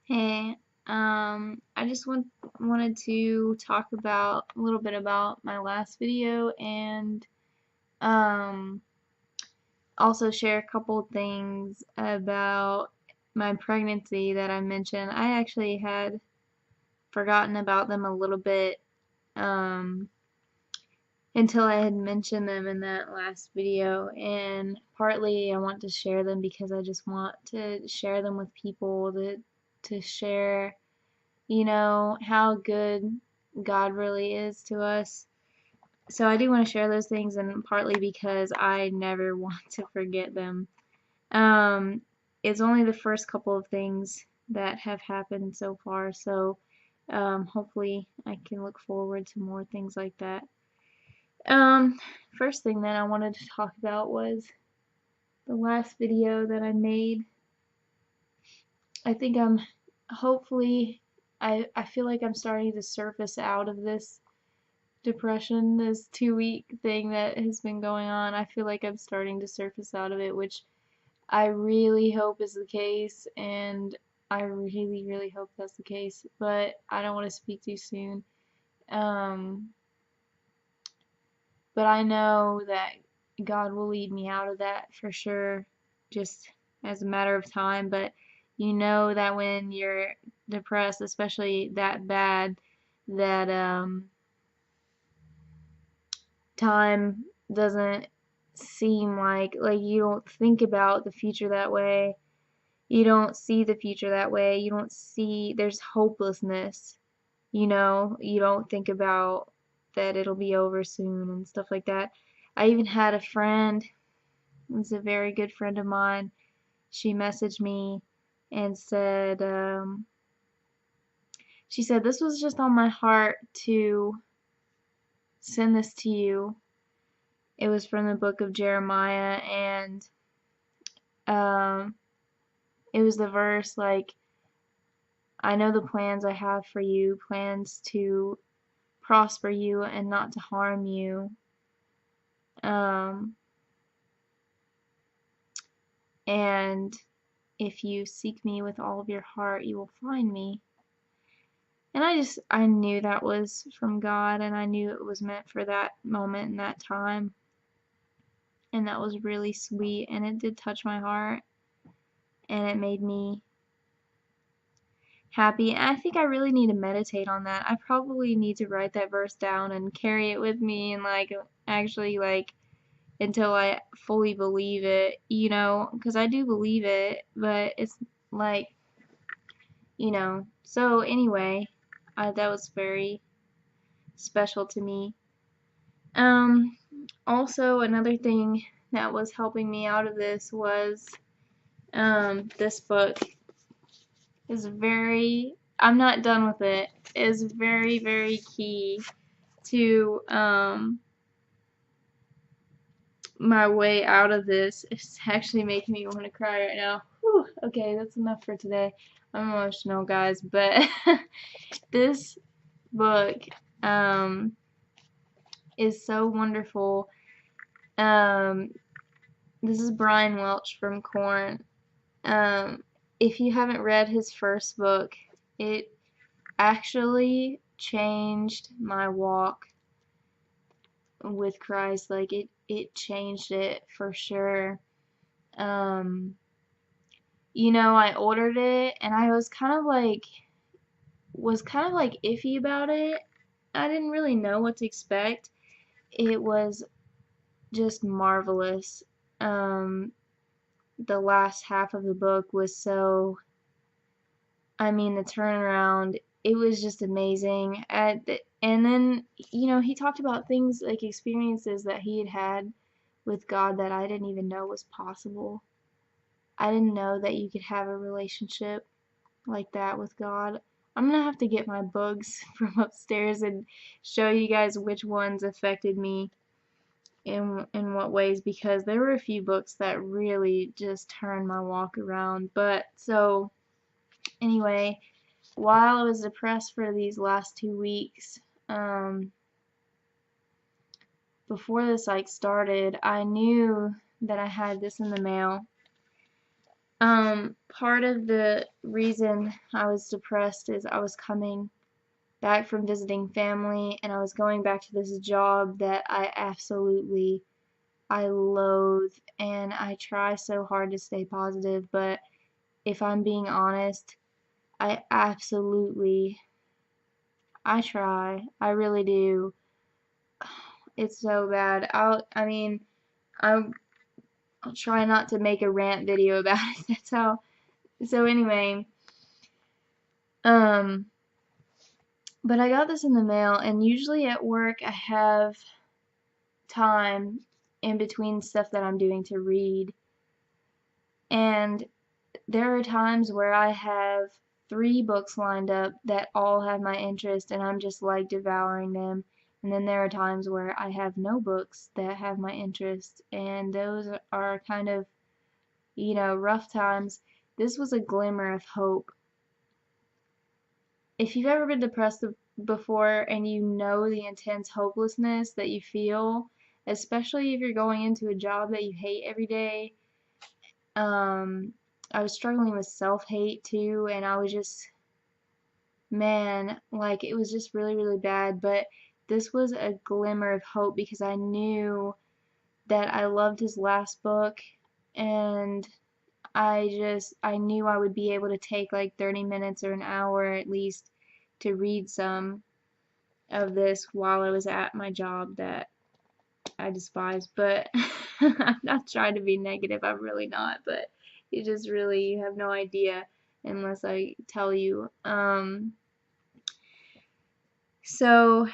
Hey, I just wanted to talk about a little bit about my last video and um also share a couple things about my pregnancy that I mentioned. I actually had forgotten about them a little bit um until I had mentioned them in that last video, and partly I want to share them because I just want to share them with people to share how good God really is to us. So I do want to share those things, and partly because I never want to forget them. Um, it's only the first couple of things that have happened so far, so hopefully I can look forward to more things like that. Um, First thing that I wanted to talk about was the last video that I made. I think hopefully, I feel like I'm starting to surface out of this depression, this 2 week thing that has been going on. I feel like I'm starting to surface out of it, which I really hope is the case, and I really, really hope that's the case, but I don't want to speak too soon. Um, but I know that God will lead me out of that for sure, just as a matter of time. But you know that when you're depressed, especially that bad, that time doesn't seem like you don't think about the future that way. You don't see the future that way. You don't see there's hopelessness. You don't think about that it'll be over soon and stuff like that. I even had a friend, it's a very good friend of mine. She messaged me and said, she said, this was just on my heart to send this to you. It was from the book of Jeremiah, and um, it was the verse like, I know the plans I have for you, plans to prosper you and not to harm you. Um, and if you seek me with all of your heart, you will find me. And I knew that was from God, and I knew it was meant for that moment and that time. And that was really sweet, and it did touch my heart, and it made me happy. And I think I really need to meditate on that. I probably need to write that verse down and carry it with me and actually until I fully believe it, because I do believe it, but it's like, So anyway, that was very special to me. Um, Also another thing that was helping me out of this was this book is I'm not done with it. Is very, very key to my way out of this. It's actually making me want to cry right now. Whew, okay, that's enough for today. I'm emotional, guys, but this book um, is so wonderful. Um, this is Brian Welch from Korn. Um, if you haven't read his first book, it actually changed my walk with Christ. Like it changed it for sure. Um, I ordered it and I was kind of like iffy about it. I didn't really know what to expect. It was just marvelous. Um, the last half of the book was the turnaround, it was just amazing. And then, he talked about things like experiences that he had had with God that I didn't even know was possible. I didn't know that you could have a relationship like that with God. I'm gonna have to get my books from upstairs and show you guys which ones affected me in what ways, because there were a few books that really just turned my walk around. But so anyway, while I was depressed for these last 2 weeks, um, before this started, I knew that I had this in the mail. Part of the reason I was depressed is I was coming back from visiting family and I was going back to this job that I loathe, and I try so hard to stay positive, but if I'm being honest, I absolutely I try. I really do. It's so bad. I mean, I'll try not to make a rant video about it. That's how. So anyway, um, but I got this in the mail, and usually at work I have time in between stuff that I'm doing to read. And there are times where I have 3 books lined up that all have my interest and I'm just like devouring them. And then there are times where I have no books that have my interest, and those are kind of, rough times. This was a glimmer of hope. If you've ever been depressed before and you know the intense hopelessness that you feel, especially if you're going into a job that you hate every day, um, I was struggling with self-hate too, and I was just, man, like it was just really, really bad. But this was a glimmer of hope because I knew that I loved his last book, and I knew I would be able to take like 30 minutes or an hour at least to read some of this while I was at my job that I despise. But I'm not trying to be negative, I'm really not, but you have no idea unless I tell you. So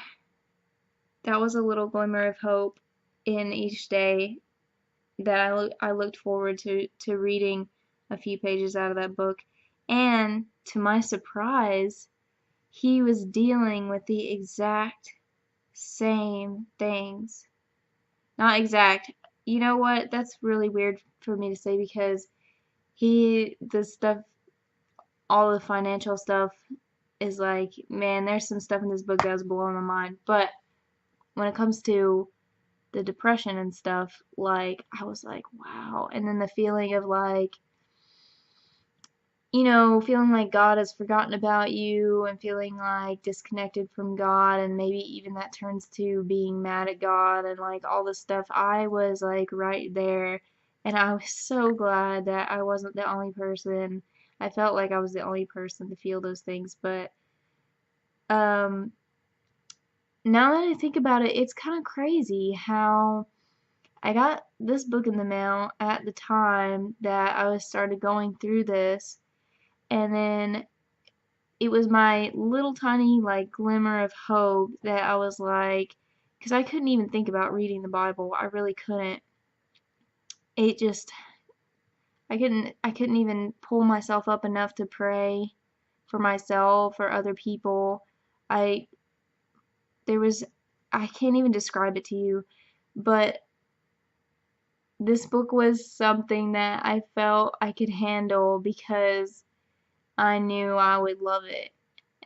that was a little glimmer of hope in each day that I looked forward to reading a few pages out of that book. And to my surprise, he was dealing with the exact same things. Not exact. You know what? That's really weird for me to say because the stuff, all the financial stuff is like, man, there's some stuff in this book that was blowing my mind. But when it comes to the depression and stuff, like, I was like, wow. And then the feeling of like, feeling like God has forgotten about you and feeling like disconnected from God, and maybe even that turns to being mad at God and like all this stuff. I was like right there, and I was so glad that I wasn't the only person. I felt like I was the only person to feel those things, but um now that I think about it, it's kind of crazy how I got this book in the mail at the time that I was started going through this, and then it was my little tiny like glimmer of hope that I was like, because I couldn't even think about reading the Bible. I really couldn't. It just I couldn't even pull myself up enough to pray for myself or other people. I there was I can't even describe it to you, but this book was something that I felt I could handle because I knew I would love it.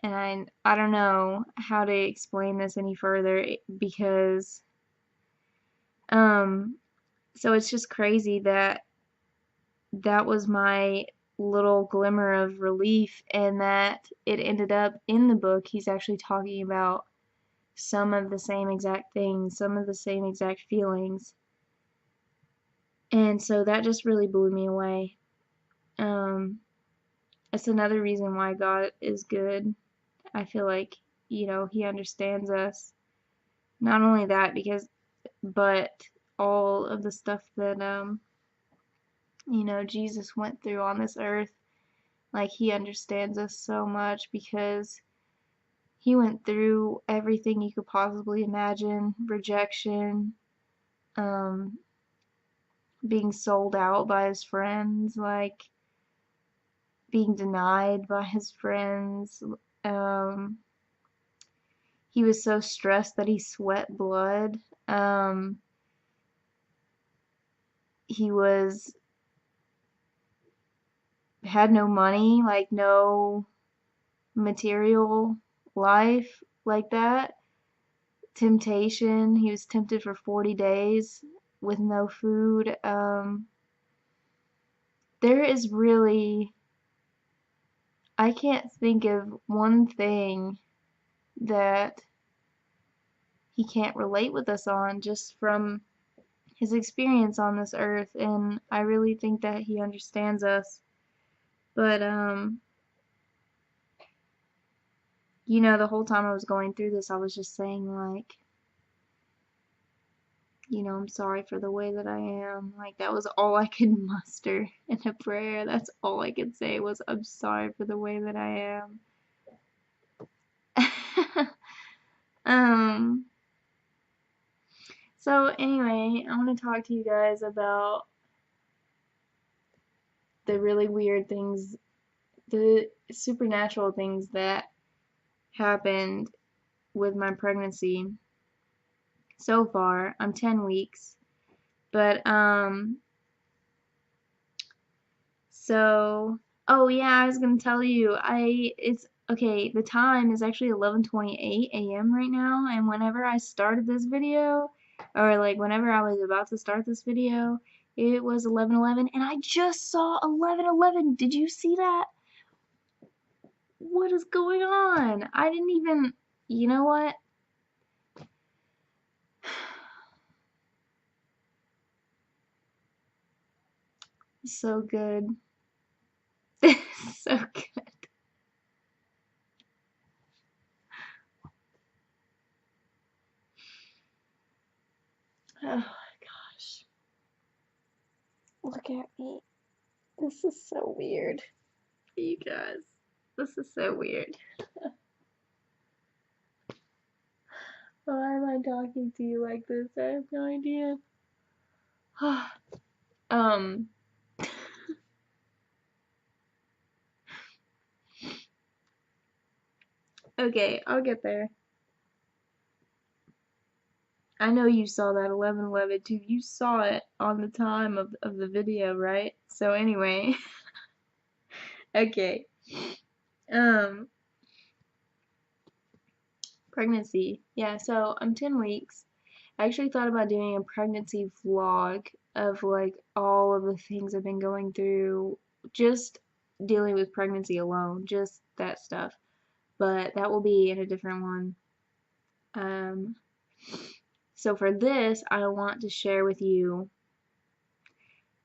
And I don't know how to explain this any further because um so it's just crazy that that was my little glimmer of relief, and that it ended up in the book he's actually talking about some of the same exact things, some of the same exact feelings. And so that just really blew me away. Um it's another reason why God is good. I feel like, he understands us. Not only that, but all of the stuff that Jesus went through on this earth, like he understands us so much because he went through everything you could possibly imagine: rejection, um being sold out by his friends, like being denied by his friends. um he was so stressed that he sweat blood. He was had no money, like no material life like that. Temptation, he was tempted for 40 days with no food. there is really, I can't think of one thing that he can't relate with us on just from his experience on this earth, and I really think that he understands us. But you know, the whole time I was going through this, I was just saying, like, you know, I'm sorry for the way that I am. Like, that was all I could muster in a prayer. That's all I could say was, I'm sorry for the way that I am. um, so anyway, I want to talk to you guys about the really weird things, the supernatural things that happened with my pregnancy so far. I'm 10 weeks. But so oh yeah, I was gonna tell you, it's okay, the time is actually 11:28 a.m. right now, and whenever I started this video, or like whenever I was about to start this video, it was 11:11, and I just saw 11:11. Did you see that? What is going on? I didn't even, you know what? So good. So good. Oh my gosh. Look at me. This is so weird. You guys, this is so weird. Why am I talking to you like this? I have no idea. um, okay, I'll get there. I know you saw that 11:11 too. You saw it on the time of the video, right? So anyway, okay. Um, pregnancy. Yeah, so I'm 10 weeks. I actually thought about doing a pregnancy vlog of like all of the things I've been going through, just dealing with pregnancy alone, just that stuff. But that will be in a different one. Um, so for this, I want to share with you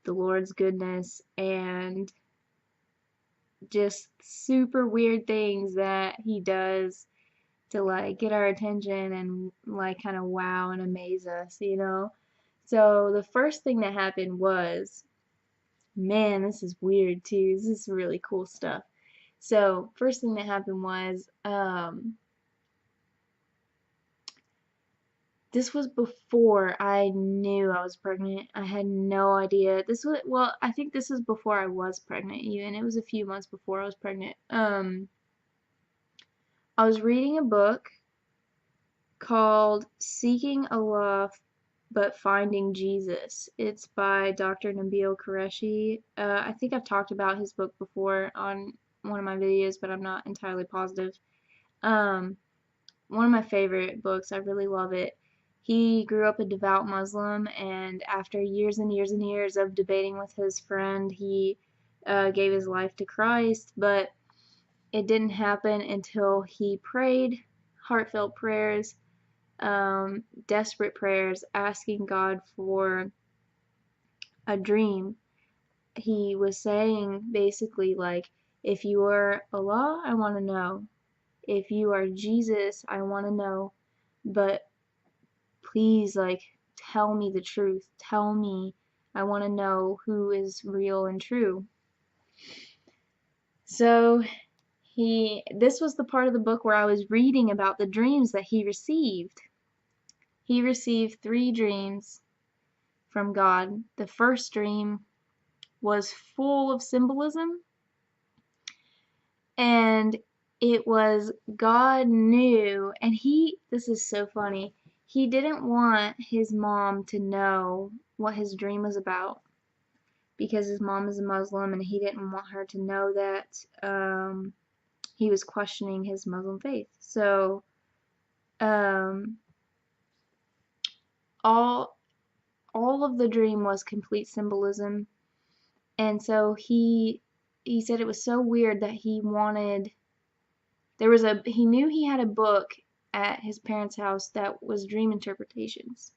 the Lord's goodness and just super weird things that He does to like get our attention and like kind of wow and amaze us, you know? So the first thing that happened was, man, this is weird too. This is really cool stuff. So first thing that happened was, this was before I knew I was pregnant. I had no idea. This was, well, I think this was before I was pregnant even. It was a few months before I was pregnant. I was reading a book called Seeking Allah but Finding Jesus. It's by Dr. Nabil Qureshi. I think I've talked about his book before on one of my videos, but I'm not entirely positive. Um, One of my favorite books. I really love it. He grew up a devout Muslim, and after years and years and years of debating with his friend, he gave his life to Christ, but it didn't happen until he prayed heartfelt prayers, desperate prayers, asking God for a dream. He was saying basically, like, if you are Allah, I want to know. If you are Jesus, I want to know. But please, like, tell me the truth. Tell me. I want to know who is real and true. So this was the part of the book where I was reading about the dreams that he received. He received 3 dreams from God. The first dream was full of symbolism, and it was God knew, and this is so funny, he didn't want his mom to know what his dream was about because his mom is a Muslim and he didn't want her to know that he was questioning his Muslim faith. So um, all of the dream was complete symbolism, And so he said it was so weird that he knew he had a book at his parents' house that was dream interpretations.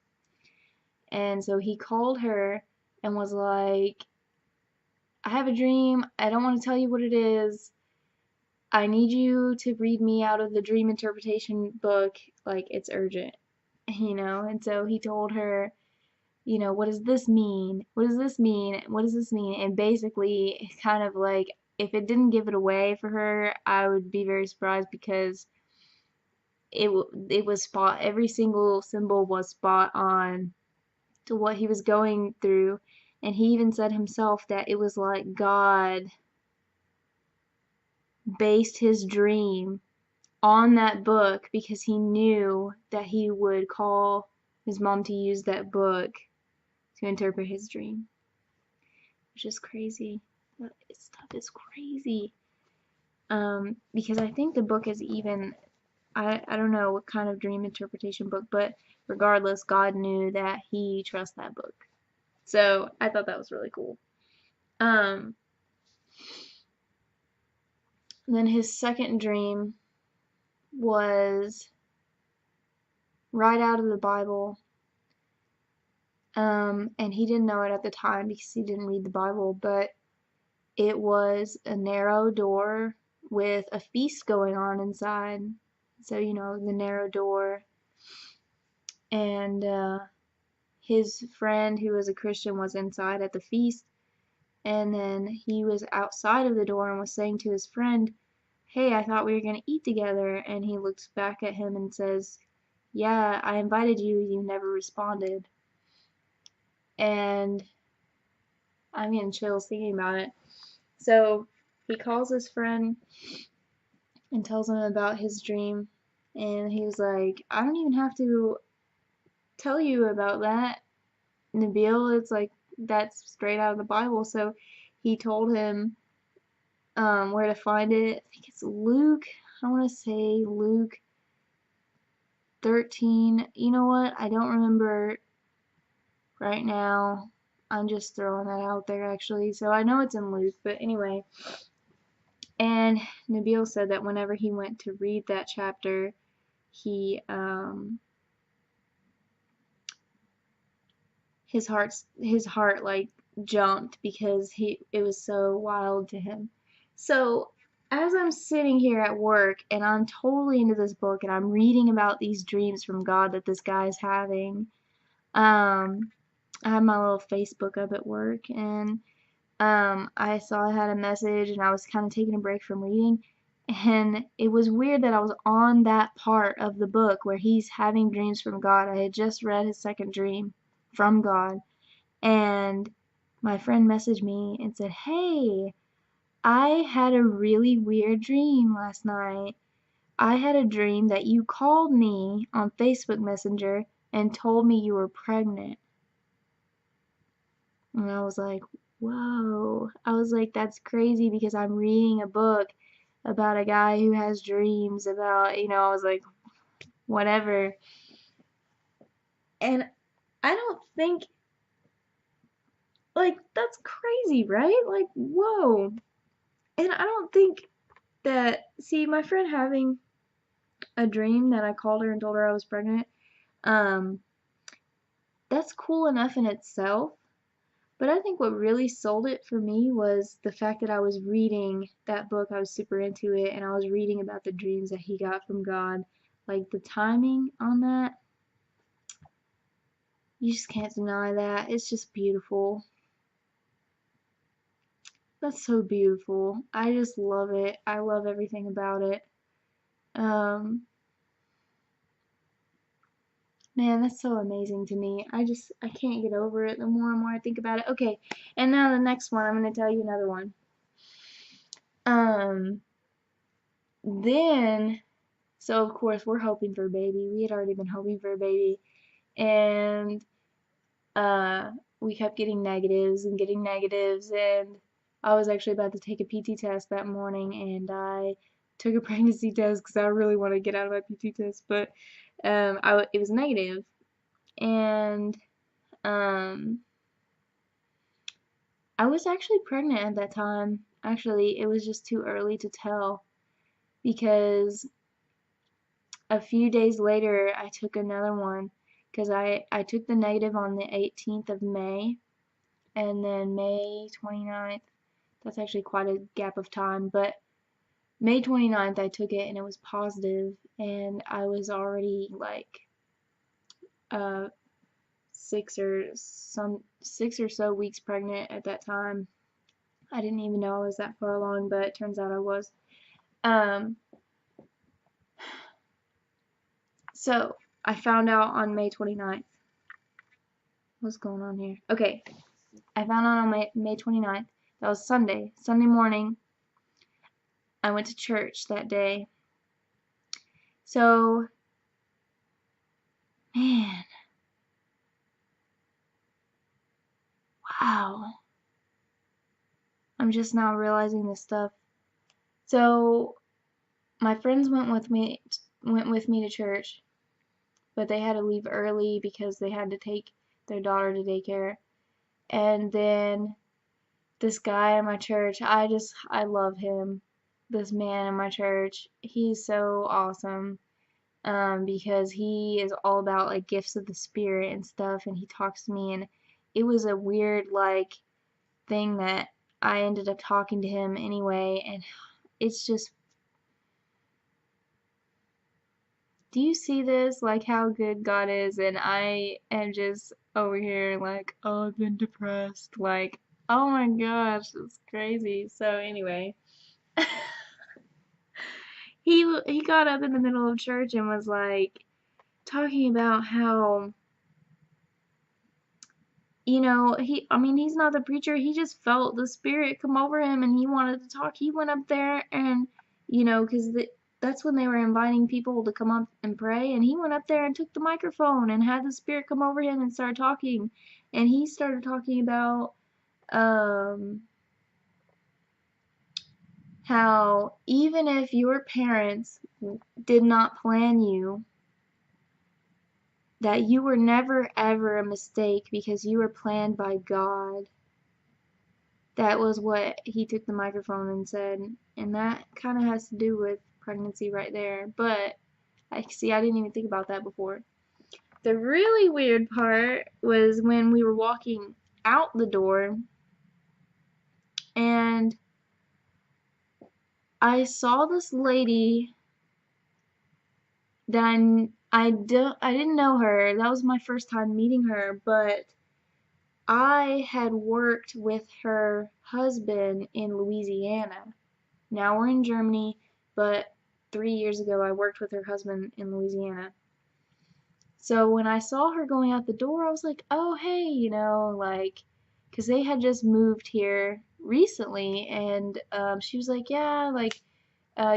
And so he called her and was like, I have a dream. I don't want to tell you what it is. I need you to read me out of the dream interpretation book. Like, it's urgent, And so he told her, what does this mean? What does this mean? What does this mean? And basically, kind of like, if it didn't give it away for her, I would be very surprised because it was every single symbol was spot on to what he was going through. And he even said himself that it was like God based his dream on that book because he knew that he would call his mom to use that book to interpret his dream, which is crazy. That stuff is crazy. Because I think the book is even, I don't know what kind of dream interpretation book, but regardless, God knew that he trusts that book. So I thought that was really cool. Um, then his second dream was right out of the Bible. And he didn't know it at the time because he didn't read the Bible, but it was a narrow door with a feast going on inside. So, the narrow door. And his friend, who was a Christian, was inside at the feast. And then he was outside of the door and was saying to his friend, hey, I thought we were going to eat together. And he looks back at him and says, yeah, I invited you. You never responded. And I'm getting chills thinking about it. So he calls his friend and tells him about his dream. And he was like, I don't even have to tell you about that, Nabil. It's like, that's straight out of the Bible. So he told him where to find it. I think it's Luke. I want to say Luke 13. You know what? I don't remember right now. I'm just throwing that out there actually. So I know it's in Luke, but anyway. And Nabil said that whenever he went to read that chapter, he his heart like jumped because it was so wild to him. So as I'm sitting here at work and I'm totally into this book and I'm reading about these dreams from God that this guy's having, I had my little Facebook up at work and I saw I had a message and I was kind of taking a break from reading. And it was weird that I was on that part of the book where he's having dreams from God. I had just read his second dream from God. And my friend messaged me and said, hey, I had a really weird dream last night. I had a dream that you called me on Facebook Messenger and told me you were pregnant. And I was like, whoa. I was like, that's crazy because I'm reading a book about a guy who has dreams about, I was like, whatever. And I don't think, like, that's crazy, right? Like, whoa. And I don't think that, see, my friend having a dream that I called her and told her I was pregnant, um, that's cool enough in itself. But I think what really sold it for me was the fact that I was reading that book. I was super into it, and I was reading about the dreams that he got from God. Like the timing on that, you just can't deny that. It's just beautiful. That's so beautiful. I just love it. I love everything about it. Um, Man, that's so amazing to me. I can't get over it the more and more I think about it. Okay, and now the next one, I'm going to tell you another one. Um, then, so of course, we're hoping for a baby. We had already been hoping for a baby. And, uh, we kept getting negatives and getting negatives. And I was actually about to take a PT test that morning. And I took a pregnancy test because I really want to get out of my PT test. But, it was negative. And, um, I was actually pregnant at that time. Actually, it was just too early to tell because a few days later I took another one because I took the negative on the 18th of May, and then May 29th, that's actually quite a gap of time, but May 29th I took it and it was positive, and I was already like uh 6 or so weeks pregnant at that time. I didn't even know I was that far along, but it turns out I was. Um, so I found out on May 29th. What's going on here? Okay, I found out on May 29th. That was Sunday. Sunday morning, I went to church that day. So, man, wow. I'm just now realizing this stuff. So, my friends went with me to church, but they had to leave early because they had to take their daughter to daycare. And then this guy in my church, I love him. This man in my church, he's so awesome. Because he is all about like gifts of the spirit and stuff, and he talks to me, and it was a weird like thing that I ended up talking to him anyway, and it's just, do you see this, like how good God is, and I am just over here like, oh, I've been depressed, like, oh my gosh, it's crazy. So anyway, he got up in the middle of church and was like talking about how, I mean, he's not the preacher. He just felt the spirit come over him and he wanted to talk. He went up there and, because that's when they were inviting people to come up and pray. And he went up there and took the microphone and had the spirit come over him and started talking. And he started talking about um, how even if your parents did not plan you, that you were never ever a mistake because you were planned by God. That was what he took the microphone and said, and that kind of has to do with pregnancy right there. But I didn't even think about that before. The really weird part was when we were walking out the door, and I saw this lady that I didn't know her. That was my first time meeting her, but I had worked with her husband in Louisiana. Now we're in Germany, but 3 years ago I worked with her husband in Louisiana. So when I saw her going out the door, I was like, oh, hey, like, because they had just moved here recently, and she was like, yeah, like,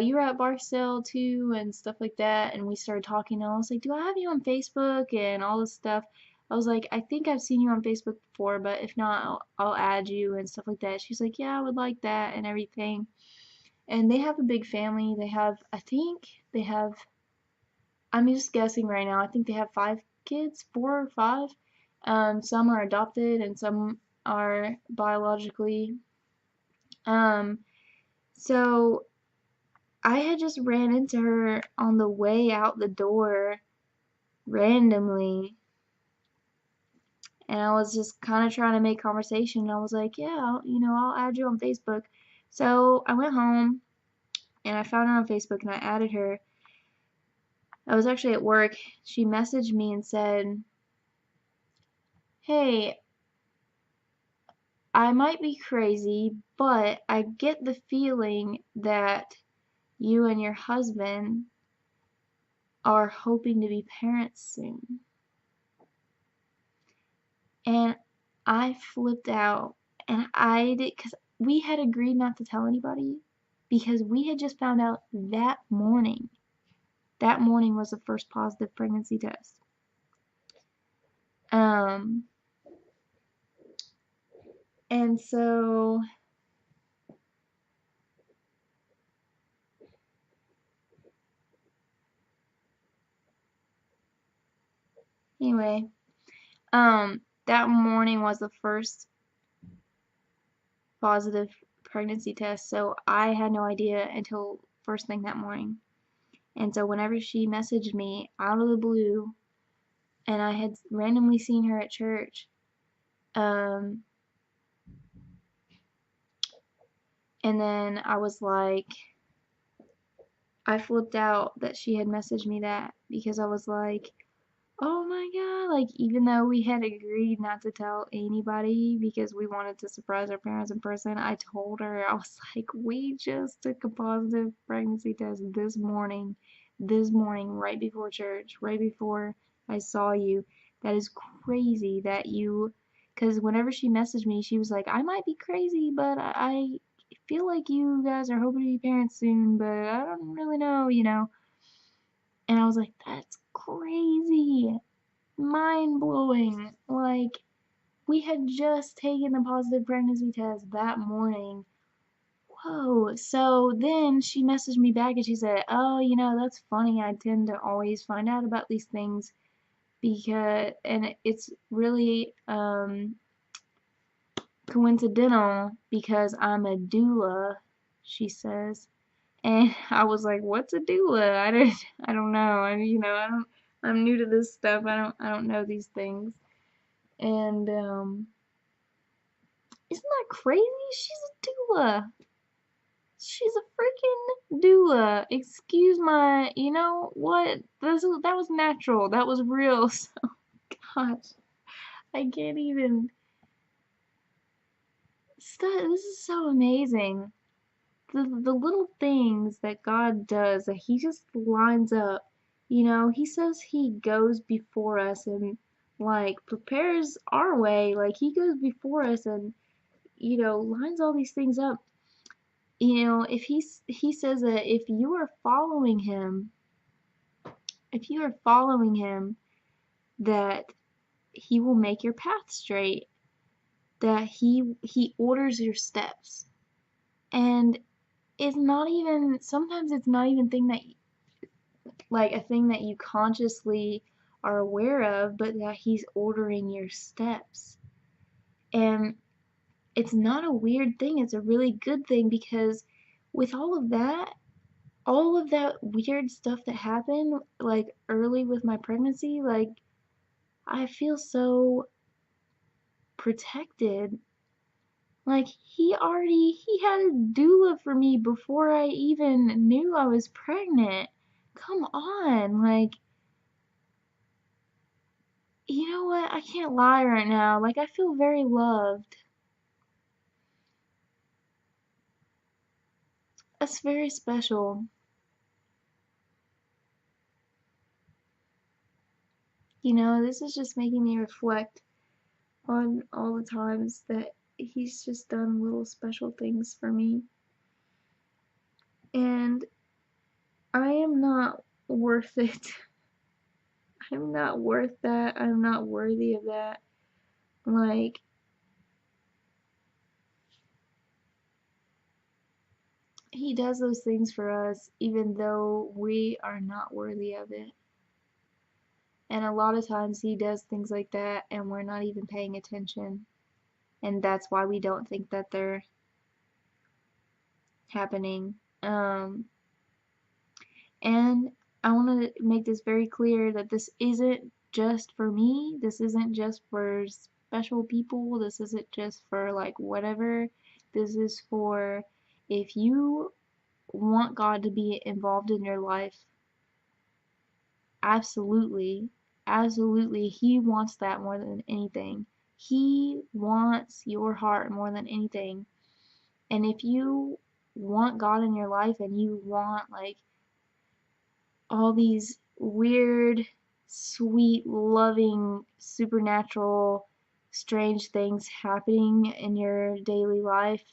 you were at Barksdale too, and stuff like that, and we started talking, and I was like, do I have you on Facebook, and all this stuff. I was like, I think I've seen you on Facebook before, but if not, I'll add you, and stuff like that. She's like, yeah, I would like that, and everything. And they have a big family. I think they have, I'm just guessing right now, I think they have 5 kids, 4 or 5. Some are adopted and some are biologically. Um, so I had just ran into her on the way out the door randomly, and I was just kind of trying to make conversation. I was like, yeah, I'll add you on Facebook. So I went home and I found her on Facebook and I added her. I was actually at work. She messaged me and said, hey, I might be crazy, but I get the feeling that you and your husband are hoping to be parents soon. And I flipped out. And I did, because we had agreed not to tell anybody, because we had just found out that morning. That morning was the first positive pregnancy test. Um, and so anyway, that morning was the first positive pregnancy test, so I had no idea until first thing that morning. And so whenever she messaged me out of the blue, and I had randomly seen her at church, and then I was like, I flipped out that she had messaged me that, because I was like, oh my god, like, even though we had agreed not to tell anybody because we wanted to surprise our parents in person, I told her, I was like, we just took a positive pregnancy test this morning, right before church, right before I saw you. That is crazy that you, because whenever she messaged me, she was like, I might be crazy, but I feel like you guys are hoping to be parents soon, but I don't really know. And I was like, that's crazy, mind blowing. Like, we had just taken the positive pregnancy test that morning. Whoa. So then she messaged me back and she said, oh, that's funny. I tend to always find out about these things because, and it's really coincidental because I'm a doula, she says. And I was like, "What's a doula? I don't know. I'm new to this stuff. I don't know these things." And isn't that crazy? She's a doula. She's a freaking doula. Excuse my, you know what? That was natural. That was real. So, gosh, I can't even. This is so amazing. The little things that God does, that He just lines up. He says He goes before us and like prepares our way. Like He goes before us and lines all these things up. If He says that if you are following Him, that He will make your path straight. That He orders your steps. And sometimes it's not even a thing that you consciously are aware of, but that He's ordering your steps. And it's not a weird thing, it's a really good thing, because with all of that weird stuff that happened, like early with my pregnancy, like I feel so protected. Like he had a doula for me before I even knew I was pregnant. Come on, like, you know what? I can't lie right now. Like, I feel very loved. That's very special. This is just making me reflect on all the times that He's just done little special things for me. And I am not worth it. I'm not worth that. I'm not worthy of that. Like, He does those things for us even though we are not worthy of it. And a lot of times He does things like that and we're not even paying attention. And that's why we don't think that they're happening. And I want to make this very clear that this isn't just for me. This isn't just for special people. This isn't just for like whatever. This is for if you want God to be involved in your life. Absolutely. Absolutely. He wants that more than anything. He wants your heart more than anything. And if you want God in your life and you want like all these weird, sweet, loving, supernatural, strange things happening in your daily life,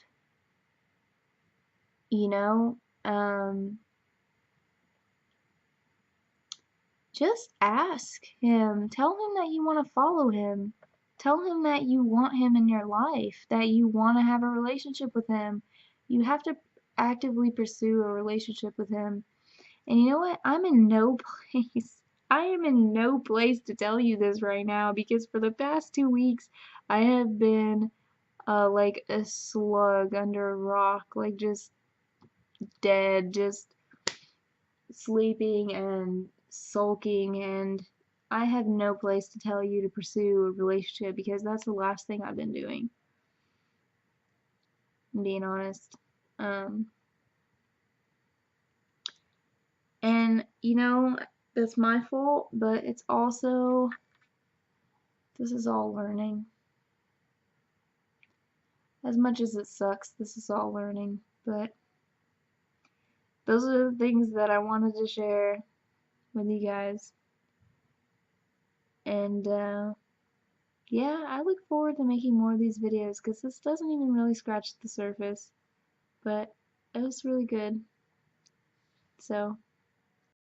you know, just ask Him. Tell Him that you want to follow Him. Tell Him that you want Him in your life, that you want to have a relationship with Him. You have to actively pursue a relationship with Him. And you know what? I'm in no place. I am in no place to tell you this right now because for the past 2 weeks I have been like a slug under a rock, like just dead, just sleeping and sulking, and I have no place to tell you to pursue a relationship because that's the last thing I've been doing, being honest. Um, and that's my fault, but it's also, this is all learning. As much as it sucks, this is all learning, but those are the things that I wanted to share with you guys. And yeah, I look forward to making more of these videos because this doesn't even really scratch the surface, but it was really good. So